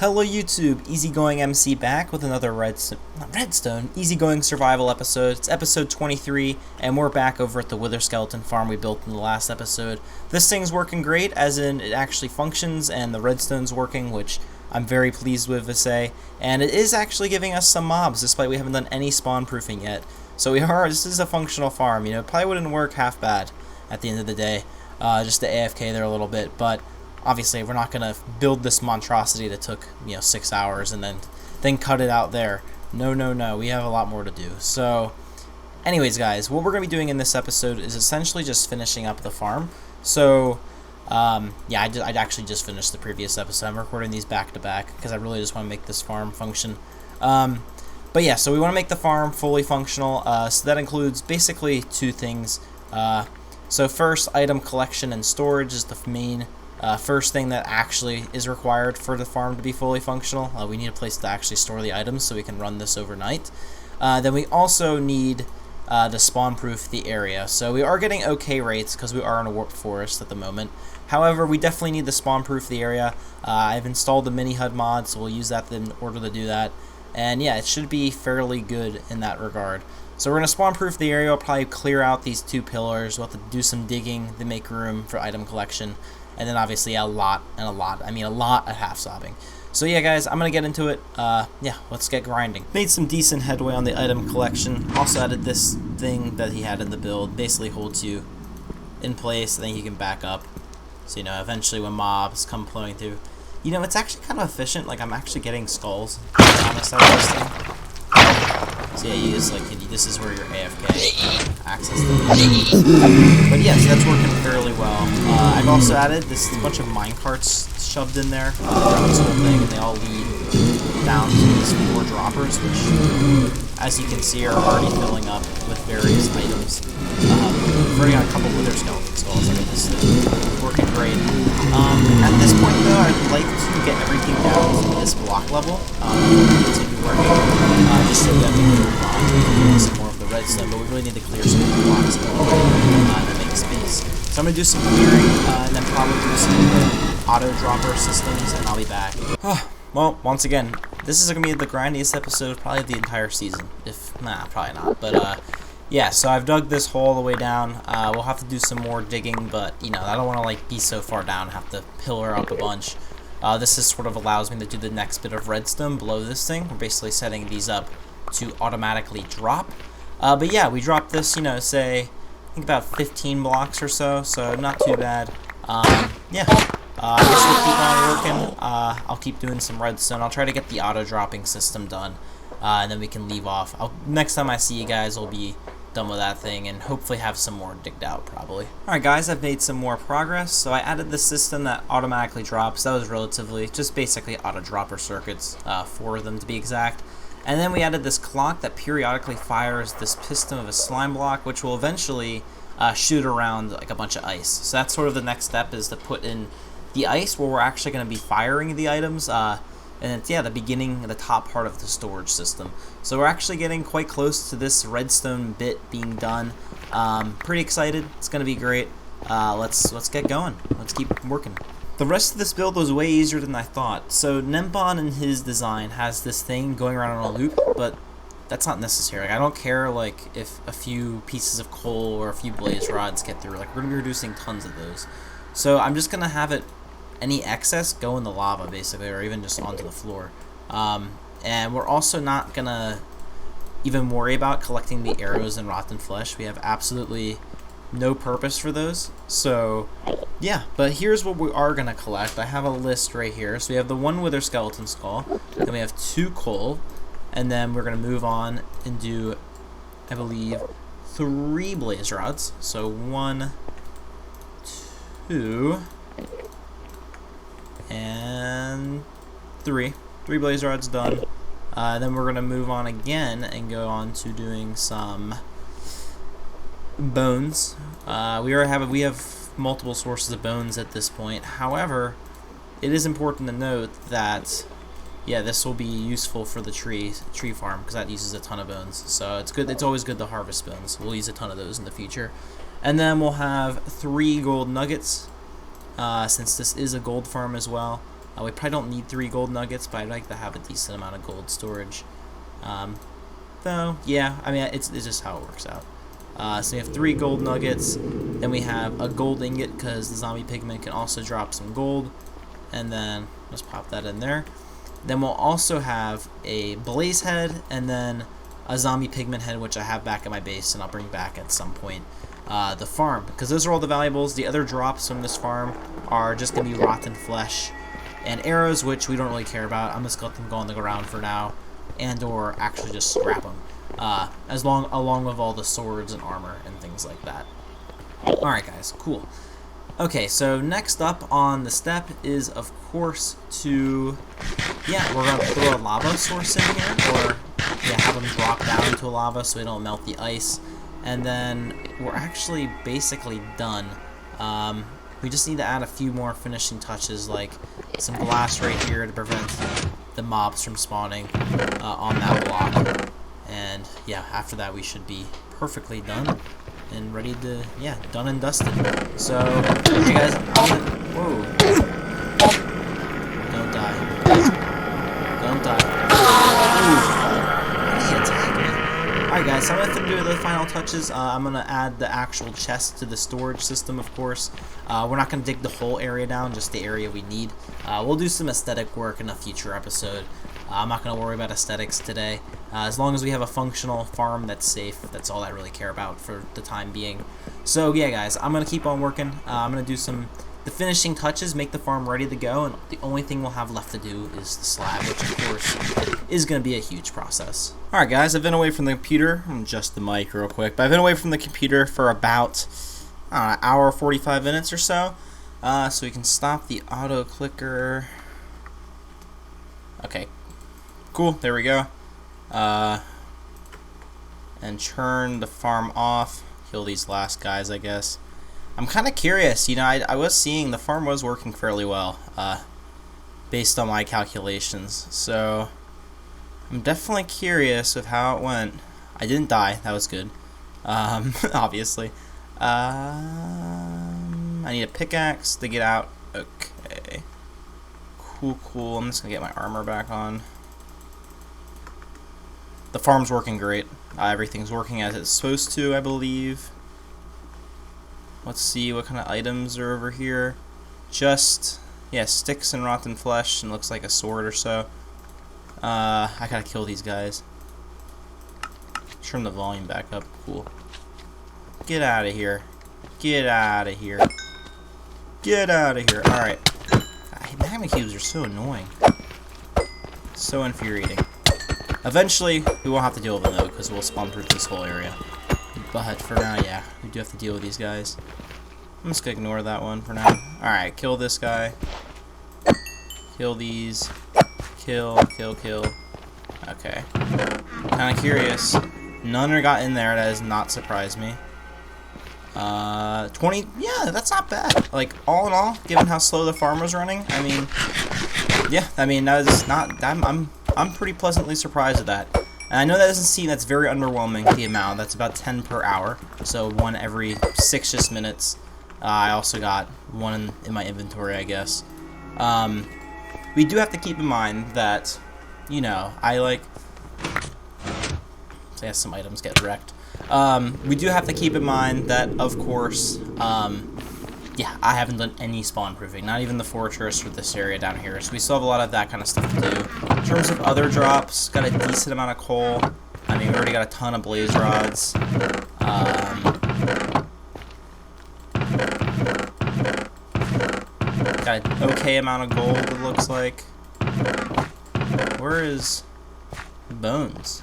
Hello YouTube, EasyGoingMC back with another EasyGoing survival episode. It's episode 23, and we're back over at the wither skeleton farm we built in the last episode. This thing's working great, as in it actually functions, and the redstone's working, which I'm very pleased with to say. And it is actually giving us some mobs, despite we haven't done any spawn proofing yet. So this is a functional farm, you know, it probably wouldn't work half bad at the end of the day, just to AFK there a little bit, but obviously, we're not going to build this monstrosity that took, 6 hours and then cut it out there. No. We have a lot more to do. So, anyways, guys, what we're going to be doing in this episode is essentially just finishing up the farm. So, I'd actually just finished the previous episode. I'm recording these back to back because I really just want to make this farm function. But yeah, so we want to make the farm fully functional. So that includes basically two things. So first, item collection and storage is the main first thing that actually is required for the farm to be fully functional. We need a place to actually store the items so we can run this overnight. Then we also need to spawn proof the area. So we are getting okay rates because we are in a warped forest at the moment. However, we definitely need to spawn proof the area. I've installed the mini HUD mod, so we'll use that in order to do that. And yeah, it should be fairly good in that regard. So we're going to spawn proof the area. We'll probably clear out these two pillars. We'll have to do some digging to make room for item collection. And then obviously a lot of half sobbing. So yeah, guys, I'm gonna get into it. Let's get grinding. Made some decent headway on the item collection. Also added this thing that he had in the build. Basically holds you in place, and then you can back up. So eventually when mobs come flowing through, it's actually kind of efficient. Like I'm actually getting skulls. To be honest, out of this thing. So yeah, you just this is where your AFK access to. But yeah, so that's working fairly well. I've also added this bunch of minecarts shoved in there throughout this whole thing, and they all lead down to these 4 droppers, which, as you can see, are already filling up with various items. We've already got a couple wither skeleton skulls. Look at this thing. Working great. At this point, though, I'd like to get everything down to this block level. Continue working, just so that we can move on to some more of the redstone, but we really need to clear some of the blocks to make space. So I'm going to do some clearing, and then probably do some auto dropper systems, and I'll be back. Well, once again, this is going to be the grindiest episode probably of the entire season. Probably not, but yeah, so I've dug this hole all the way down. We'll have to do some more digging, but I don't want to be so far down and have to pillar up a bunch. This is sort of allows me to do the next bit of redstone below this thing. We're basically setting these up to automatically drop. But yeah, we dropped this, say, I think about 15 blocks or so not too bad. Yeah, I guess we'll keep on working. I'll keep doing some redstone. I'll try to get the auto dropping system done, and then we can leave off. Next time I see you guys, we'll be done with that thing and hopefully have some more digged out probably. Alright guys, I've made some more progress. So I added the system that automatically drops. That was relatively just basically auto dropper circuits, 4 of them to be exact. And then we added this clock that periodically fires this piston of a slime block, which will eventually shoot around like a bunch of ice. So that's sort of the next step, is to put in the ice where we're actually going to be firing the items. And it's, the beginning, the top part of the storage system. So we're actually getting quite close to this redstone bit being done. Pretty excited. It's going to be great. Let's get going. Let's keep working. The rest of this build was way easier than I thought. So Nembon in his design has this thing going around on a loop, but that's not necessary. I don't care if a few pieces of coal or a few blaze rods get through. We're going to be reducing tons of those. So I'm just going to have any excess go in the lava, basically, or even just onto the floor. And we're also not gonna even worry about collecting the arrows and rotten flesh. We have absolutely no purpose for those. So yeah, but here's what we are gonna collect. I have a list right here. So we have the 1 wither skeleton skull, then we have 2 coal, and then we're gonna move on and do, I believe, 3 blaze rods. So 1, 2, and 3 blaze rods done. Then we're gonna move on again and go on to doing some bones. We have multiple sources of bones at this point. However, it is important to note that this will be useful for the tree farm, because that uses a ton of bones. So it's good. It's always good to harvest bones. We'll use a ton of those in the future. And then we'll have 3 gold nuggets. Since this is a gold farm as well. We probably don't need 3 gold nuggets, but I'd like to have a decent amount of gold storage. Though, yeah, I mean, it's just how it works out. So we have 3 gold nuggets, then we have a gold ingot because the zombie pigman can also drop some gold, and then let's pop that in there. Then we'll also have a blaze head and then a zombie pigman head, which I have back at my base and I'll bring back at some point. The farm, because those are all the valuables. The other drops from this farm are just going to be rotten flesh and arrows, which we don't really care about. I'm just going to let them go on the ground for now, and or actually just scrap them. Along with all the swords and armor and things like that. Alright guys, cool. Okay, so next up on the step is, of course, we're going to throw a lava source in here, or have them drop down into a lava so we don't melt the ice. And then we're actually basically done. We just need to add a few more finishing touches, like some glass right here to prevent the mobs from spawning on that block. And yeah, after that we should be perfectly done and ready to, done and dusted. So, hey guys, whoa. Don't die. Don't die. Ooh. He attacked me. Alright guys, so I'm going to do the final touches. I'm going to add the actual chest to the storage system, of course. We're not going to dig the whole area down, just the area we need. We'll do some aesthetic work in a future episode. I'm not going to worry about aesthetics today. As long as we have a functional farm that's safe, that's all I really care about for the time being. So yeah guys, I'm going to keep on working. I'm going to do the finishing touches, make the farm ready to go, and the only thing we'll have left to do is the slab, which of course is going to be a huge process. Alright guys, I've been away from the computer, adjust the mic real quick, but I've been away from the computer for about an hour, 45 minutes or so. So we can stop the auto clicker. Okay, cool, there we go. And turn the farm off, kill these last guys, I guess. I'm kind of curious, I was seeing the farm was working fairly well, based on my calculations, so I'm definitely curious of how it went. I didn't die, that was good, obviously. I need a pickaxe to get out. Okay, cool, I'm just gonna get my armor back on. The farm's working great. Everything's working as it's supposed to, I believe. Let's see what kind of items are over here. Just, sticks and rotten flesh, and looks like a sword or so. I gotta kill these guys. Turn the volume back up. Cool. Get out of here. Get out of here. Get out of here. Alright. Magma cubes are so annoying. So infuriating. Eventually, we won't have to deal with them though, because we'll spawn proof this whole area. But for now, we do have to deal with these guys. I'm just gonna ignore that one for now. Alright, kill this guy. Kill these. Kill. Okay. I'm kinda curious. None are got in there, that does not surprise me. 20, that's not bad. Like, all in all, given how slow the farm was running, that is not, I'm pretty pleasantly surprised at that. And I know that doesn't seem, that's very underwhelming, the amount. That's about 10 per hour, so 1 every 6 minutes. I also got 1 in my inventory, I guess. We do have to keep in mind that, some items get wrecked. We do have to keep in mind that, of course, I haven't done any spawn proofing, not even the fortress or this area down here, so we still have a lot of that kind of stuff to do. In terms of other drops, got a decent amount of coal. I mean, we already got a ton of blaze rods. Got an okay amount of gold, it looks like. Where is Bones?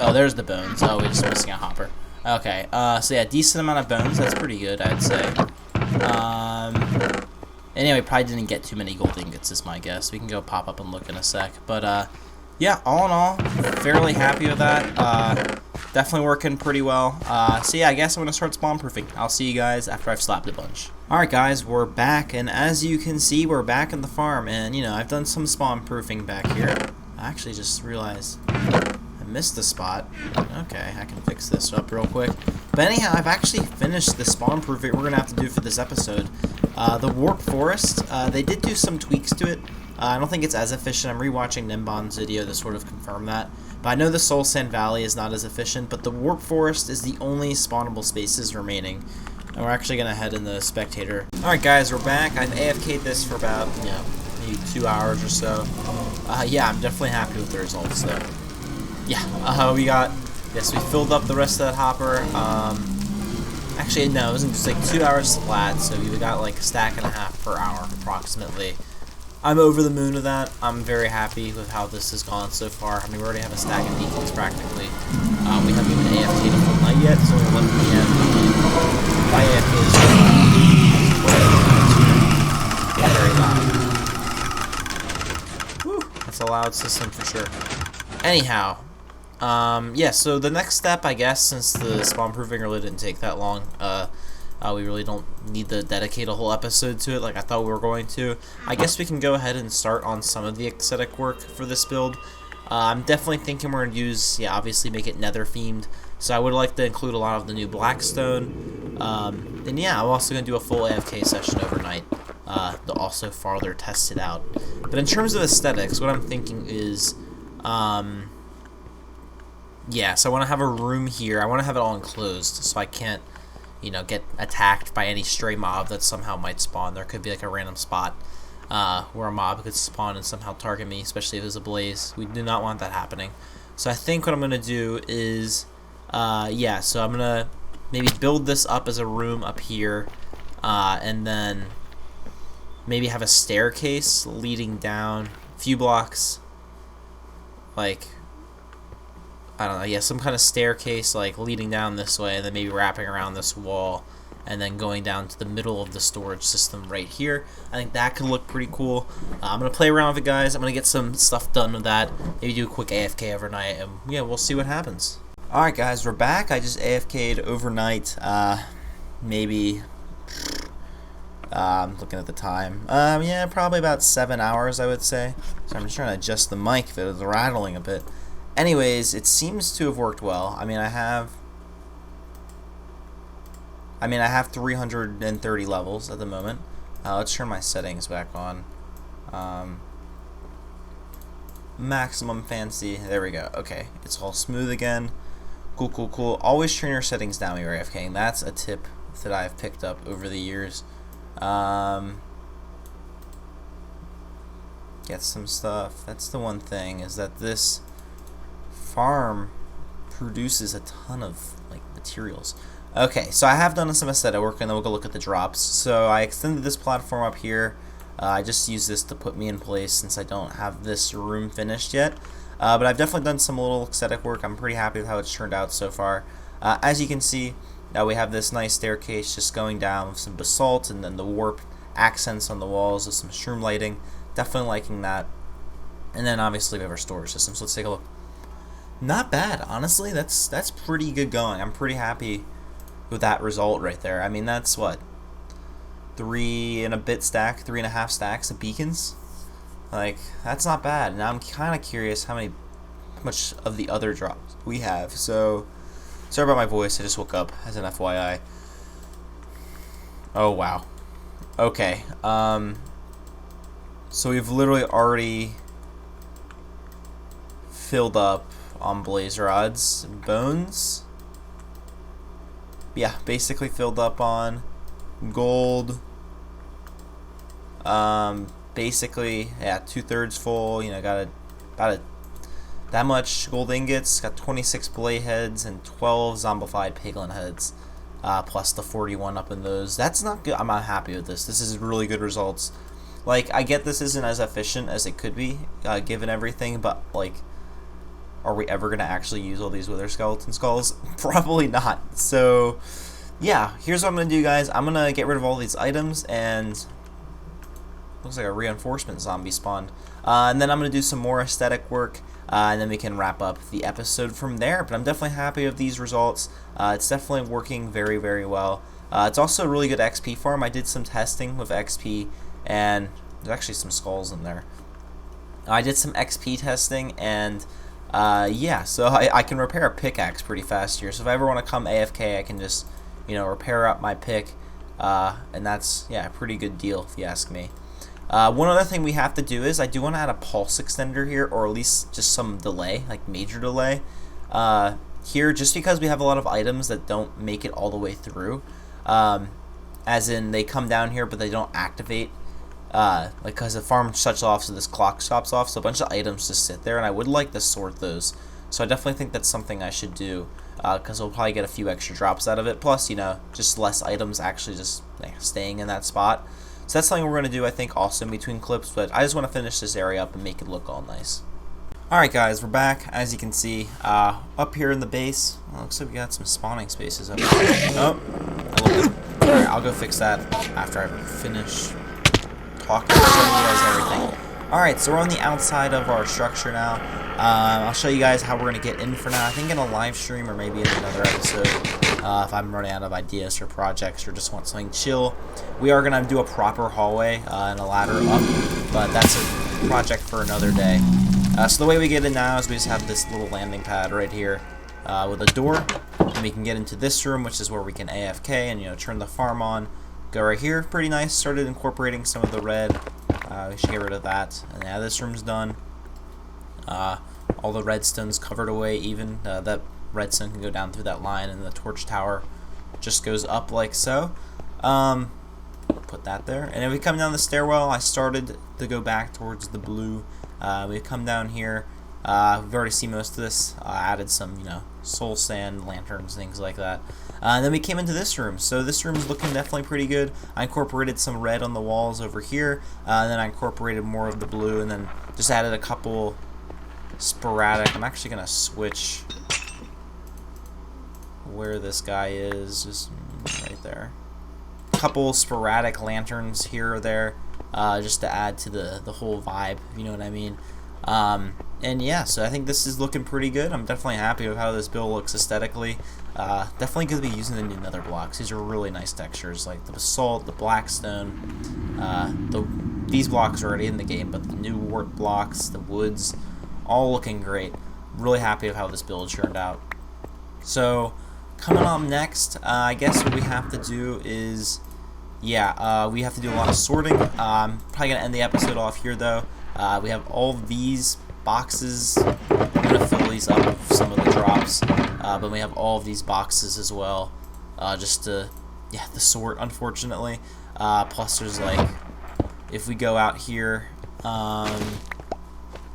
Oh, there's the bones. Oh, we're just missing a hopper. Okay, so decent amount of bones. That's pretty good, I'd say. Anyway, probably didn't get too many gold ingots, is my guess. We can go pop up and look in a sec. But, all in all, fairly happy with that. Definitely working pretty well. So I guess I'm going to start spawn proofing. I'll see you guys after I've slapped a bunch. Alright guys, we're back, and as you can see, we're back in the farm, and, I've done some spawn proofing back here. I actually just realized I missed the spot. Okay, I can fix this up real quick. But anyhow, I've actually finished the spawn proof we're going to have to do for this episode. The Warp Forest, they did do some tweaks to it. I don't think it's as efficient. I'm rewatching Nimbon's video to sort of confirm that. But I know the Soul Sand Valley is not as efficient, but the Warp Forest is the only spawnable spaces remaining. And we're actually going to head in the spectator. Alright guys, we're back. I've AFK'd this for about, maybe 2 hours or so. Yeah, I'm definitely happy with the results though. Yeah, we filled up the rest of that hopper. Actually, no, it wasn't just like 2 hours flat, so we got like a stack and a half per hour approximately. I'm over the moon with that. I'm very happy with how this has gone so far. I mean, we already have a stack of beacons practically. We haven't even AFK'd a full night yet. It's only 11 p.m. If I AFK this very loud. Woo, that's a loud system for sure. Anyhow, yeah, so the next step, I guess, since the spawn proofing really didn't take that long, we really don't need to dedicate a whole episode to it like I thought we were going to. I guess we can go ahead and start on some of the aesthetic work for this build. I'm definitely thinking we're going to use, obviously make it nether themed. So I would like to include a lot of the new blackstone. And yeah, I'm also going to do a full AFK session overnight to also farther test it out. But in terms of aesthetics, what I'm thinking is, yeah, so I want to have a room here. I want to have it all enclosed so I can't, get attacked by any stray mob that somehow might spawn. There could be like a random spot where a mob could spawn and somehow target me, especially if there's a blaze. We do not want that happening. So I think what I'm going to do is, yeah, so I'm going to maybe build this up as a room up here, and then maybe have a staircase leading down a few blocks, like, I don't know, yeah, some kind of staircase like leading down this way, and then maybe wrapping around this wall and then going down to the middle of the storage system right here. I think that could look pretty cool. I'm going to play around with it, guys. I'm going to get some stuff done with that. Maybe do a quick AFK overnight, and yeah, we'll see what happens. Alright guys, we're back. I just AFK'd overnight, maybe, I'm looking at the time. Yeah, probably about 7 hours, I would say. So I'm just trying to adjust the mic if it was rattling a bit. Anyways, it seems to have worked well. I mean, I have 330 levels at the moment. Let's turn my settings back on. Maximum fancy. There we go. Okay, it's all smooth again. Cool. Always turn your settings down when you're AFKing. That's a tip that I've picked up over the years. Get some stuff. That's the one thing, is that this farm produces a ton of materials. Okay, so I have done some aesthetic work, and then we'll go look at the drops. So I extended this platform up here. I just used this to put me in place since I don't have this room finished yet. But I've definitely done some little aesthetic work. I'm pretty happy with how it's turned out so far. As you can see, now we have this nice staircase just going down with some basalt, and then the warp accents on the walls with some shroom lighting. Definitely liking that. And then obviously we have our storage system. So let's take a look. Not bad, honestly. That's pretty good going. I'm pretty happy with that result right there. I mean, that's what, 3.5 stacks of beacons. Like, that's not bad. Now I'm kind of curious how much of the other drops we have. So sorry about my voice. I just woke up, as an FYI. Oh wow. Okay. So we've literally already filled up on blaze rods, bones. Yeah, basically filled up on gold. Basically, yeah, 2/3 full. Got about that much gold ingots. Got 26 blade heads and 12 zombified piglin heads, plus the 41 up in those. That's not good. I'm not happy with this. This is really good results. Like, I get this isn't as efficient as it could be, given everything, but like, are we ever going to actually use all these wither skeleton skulls? Probably not. So, yeah, here's what I'm going to do, guys. I'm going to get rid of all these items, and looks like a reinforcement zombie spawned. And then I'm going to do some more aesthetic work, and then we can wrap up the episode from there. But I'm definitely happy with these results. It's definitely working very, very well. It's also a really good XP farm. I did some testing with XP, and there's actually some skulls in there. I did some XP testing, and yeah, so I can repair a pickaxe pretty fast here. So if I ever want to come AFK, I can just, repair up my pick. And that's, yeah, a pretty good deal if you ask me. One other thing we have to do is I do want to add a pulse extender here, or at least just some delay, like major delay. Here, just because we have a lot of items that don't make it all the way through. As in, they come down here, but they don't activate. Because the farm shuts off, so this clock stops off, so a bunch of items just sit there, and I would like to sort those. So I definitely think that's something I should do, because we'll probably get a few extra drops out of it. Plus, just less items actually just staying in that spot. So that's something we're going to do, I think, also in between clips, but I just want to finish this area up and make it look all nice. Alright guys, we're back. As you can see, up here in the base, looks like we got some spawning spaces up here. Oh, alright, I'll go fix that after I finish talking, showing you guys everything. Alright, so we're on the outside of our structure now. I'll show you guys how we're going to get in for now. I think in a live stream or maybe in another episode, if I'm running out of ideas for projects or just want something chill. We are going to do a proper hallway and a ladder up, but that's a project for another day. So the way we get in now is we just have this little landing pad right here with a door, and we can get into this room, which is where we can AFK and turn the farm on. Go right here, pretty nice. Started incorporating some of the red. We should get rid of that. And yeah, this room's done. All the redstone's covered away. Even that redstone can go down through that line, and the torch tower just goes up like so. Put that there. And if we come down the stairwell, I started to go back towards the blue. We come down here. We've already seen most of this. Added some, soul sand, lanterns, things like that. And then we came into this room. So this room is looking definitely pretty good. I incorporated some red on the walls over here. And then I incorporated more of the blue, and then just added a couple sporadic. I'm actually gonna switch where this guy is, just right there. A couple sporadic lanterns here or there, just to add to the whole vibe, if you know what I mean. And yeah, so I think this is looking pretty good. I'm definitely happy with how this build looks aesthetically. Definitely going to be using the new nether blocks. These are really nice textures, like the basalt, the blackstone. These blocks are already in the game, but the new wart blocks, the woods, all looking great. Really happy with how this build turned out. So coming up next, I guess what we have to do is, we have to do a lot of sorting. I'm probably going to end the episode off here though. We have all these boxes. I'm going to fill these up with some of the drops, but we have all of these boxes as well, just to, the sort, unfortunately. Plus there's like, if we go out here,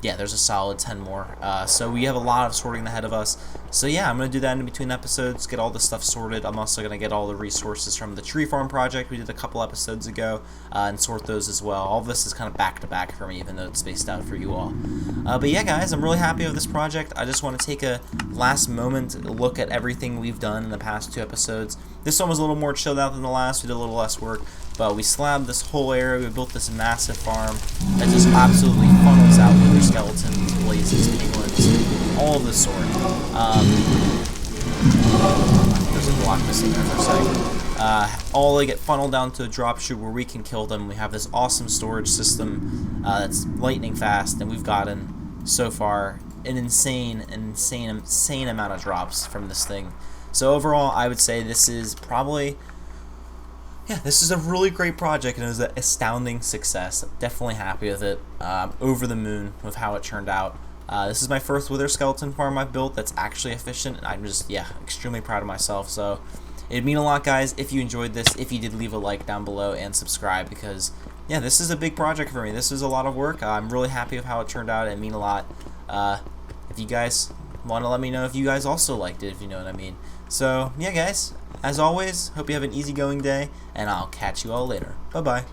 there's a solid 10 more. So we have a lot of sorting ahead of us. So yeah, I'm going to do that in between episodes, get all this stuff sorted. I'm also going to get all the resources from the tree farm project we did a couple episodes ago, and sort those as well. All this is kind of back to back for me, even though it's spaced out for you all. But yeah, guys, I'm really happy with this project. I just want to take a last moment look at everything we've done in the past 2 episodes. This one was a little more chilled out than the last. We did a little less work, but we slabbed this whole area. We built this massive farm that just absolutely funnels out wither skeletons, blazes, piglins, all of the sort. There's a block missing there for a second. All they get funneled down to a drop chute where we can kill them. We have this awesome storage system that's lightning fast, and we've gotten so far an insane amount of drops from this thing. So overall, I would say this is probably, this is a really great project, and it was an astounding success. Definitely happy with it. Over the moon with how it turned out. This is my first wither skeleton farm I've built that's actually efficient, and I'm just, extremely proud of myself. So it'd mean a lot, guys, if you enjoyed this, if you did leave a like down below and subscribe, because, this is a big project for me. This is a lot of work. I'm really happy with how it turned out. It'd mean a lot. If you guys want to let me know if you guys also liked it, if you know what I mean. So, guys, as always, hope you have an easygoing day, and I'll catch you all later. Bye-bye.